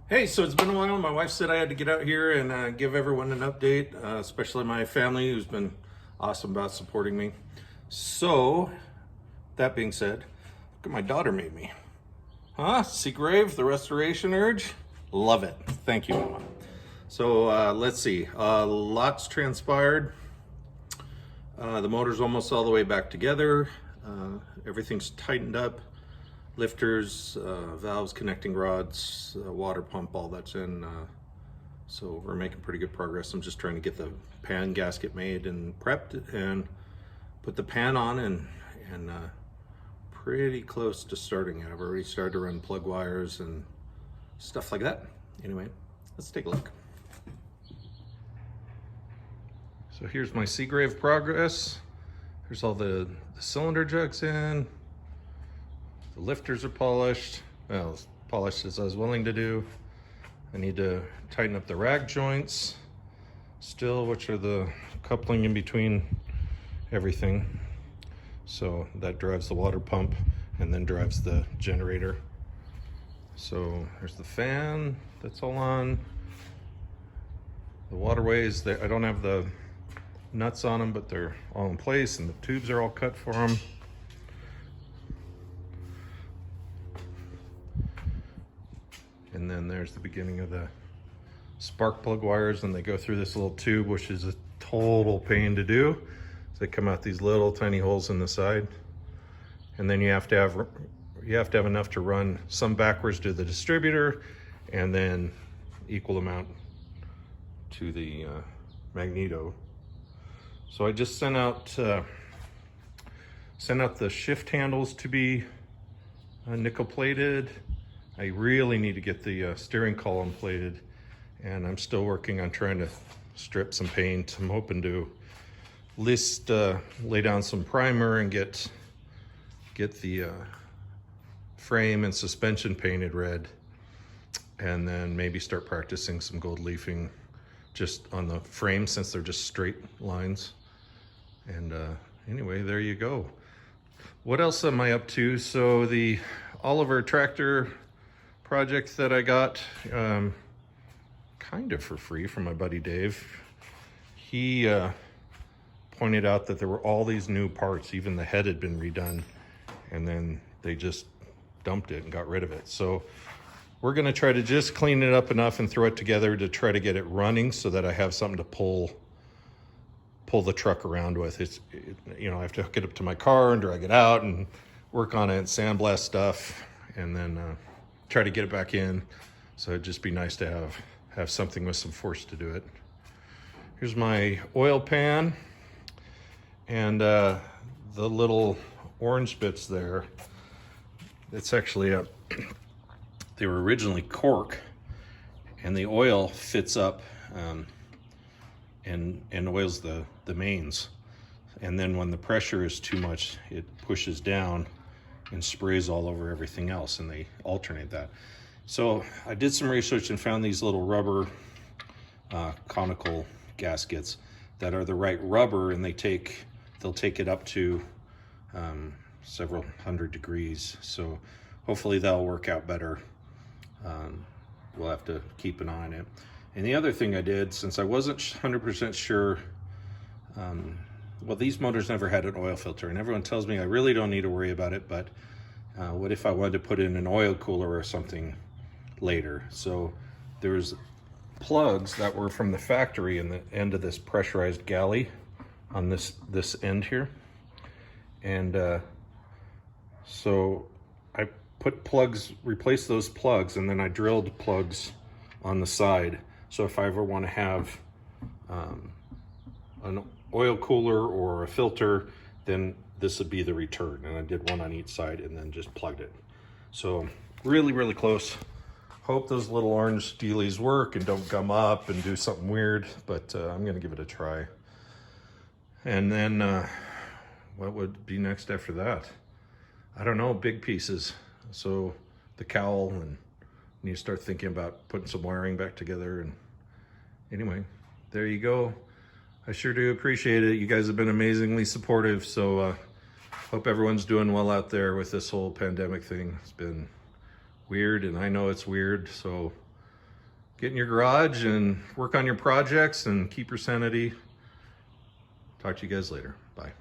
Hey, so it's been a while. My wife said I had to get out here and give everyone an update, especially my family who's been awesome about supporting me. So, that being said, look what my daughter made me. Huh? Seagrave, the restoration urge? Love it. Thank you, Mama. So, let's see. Lots transpired. The motor's almost all the way back together. Everything's tightened up. Lifters, valves, connecting rods, water pump, all that's in. So we're making pretty good progress. I'm just trying to get the pan gasket made and prepped and put the pan on and pretty close to starting it. I've already started to run plug wires and stuff like that. Anyway, let's take a look. So here's my seagrave progress. There's all the cylinder jugs in. The lifters are polished, well, as polished as I was willing to do. I need to tighten up the rag joints still, which are the coupling in between everything. So that drives the water pump and then drives the generator. So there's the fan that's all on. The waterways, I don't have the nuts on them, but they're all in place and the tubes are all cut for them. And then there's the beginning of the spark plug wires, and they go through this little tube, which is a total pain to do. So they come out these little tiny holes in the side. And then you have to have enough to run some backwards to the distributor and then equal amount to the magneto. So I just sent out the shift handles to be nickel plated. I really need to get the steering column plated, and I'm still working on trying to strip some paint. I'm hoping to lay down some primer and get the frame and suspension painted red, and then maybe start practicing some gold leafing just on the frame since they're just straight lines. And anyway, there you go. What else am I up to? So the Oliver tractor project that I got kind of for free from my buddy Dave. He pointed out that there were all these new parts, even the head had been redone, and then they just dumped it and got rid of it. So we're gonna try to just clean it up enough and throw it together to try to get it running so that I have something to pull the truck around with. You know, I have to hook it up to my car and drag it out and work on it and sandblast stuff, and then try to get it back in. So it'd just be nice to have something with some force to do it. Here's my oil pan, and the little orange bits there, it's actually they were originally cork, and the oil fits up and oils the mains. And then when the pressure is too much, it pushes down and sprays all over everything else, and they alternate that. So I did some research and found these little rubber conical gaskets that are the right rubber, and they'll take it up to several hundred degrees. So hopefully that'll work out better. We'll have to keep an eye on it. And the other thing I did, since I wasn't 100% sure, well, these motors never had an oil filter, and everyone tells me I really don't need to worry about it, but what if I wanted to put in an oil cooler or something later? So there's plugs that were from the factory in the end of this pressurized galley on this end here. And so I put plugs, replaced those plugs, and then I drilled plugs on the side. So if I ever want to have an oil cooler or a filter, then this would be the return. And I did one on each side and then just plugged it. So really, really close. Hope those little orange steelies work and don't gum up and do something weird, but I'm gonna give it a try. And then what would be next after that? I don't know, big pieces. So the cowl, and need to start thinking about putting some wiring back together. And anyway, there you go. I sure do appreciate it. You guys have been amazingly supportive. So hope everyone's doing well out there with this whole pandemic thing. It's been weird, and I know it's weird. So get in your garage and work on your projects and keep your sanity. Talk to you guys later. Bye.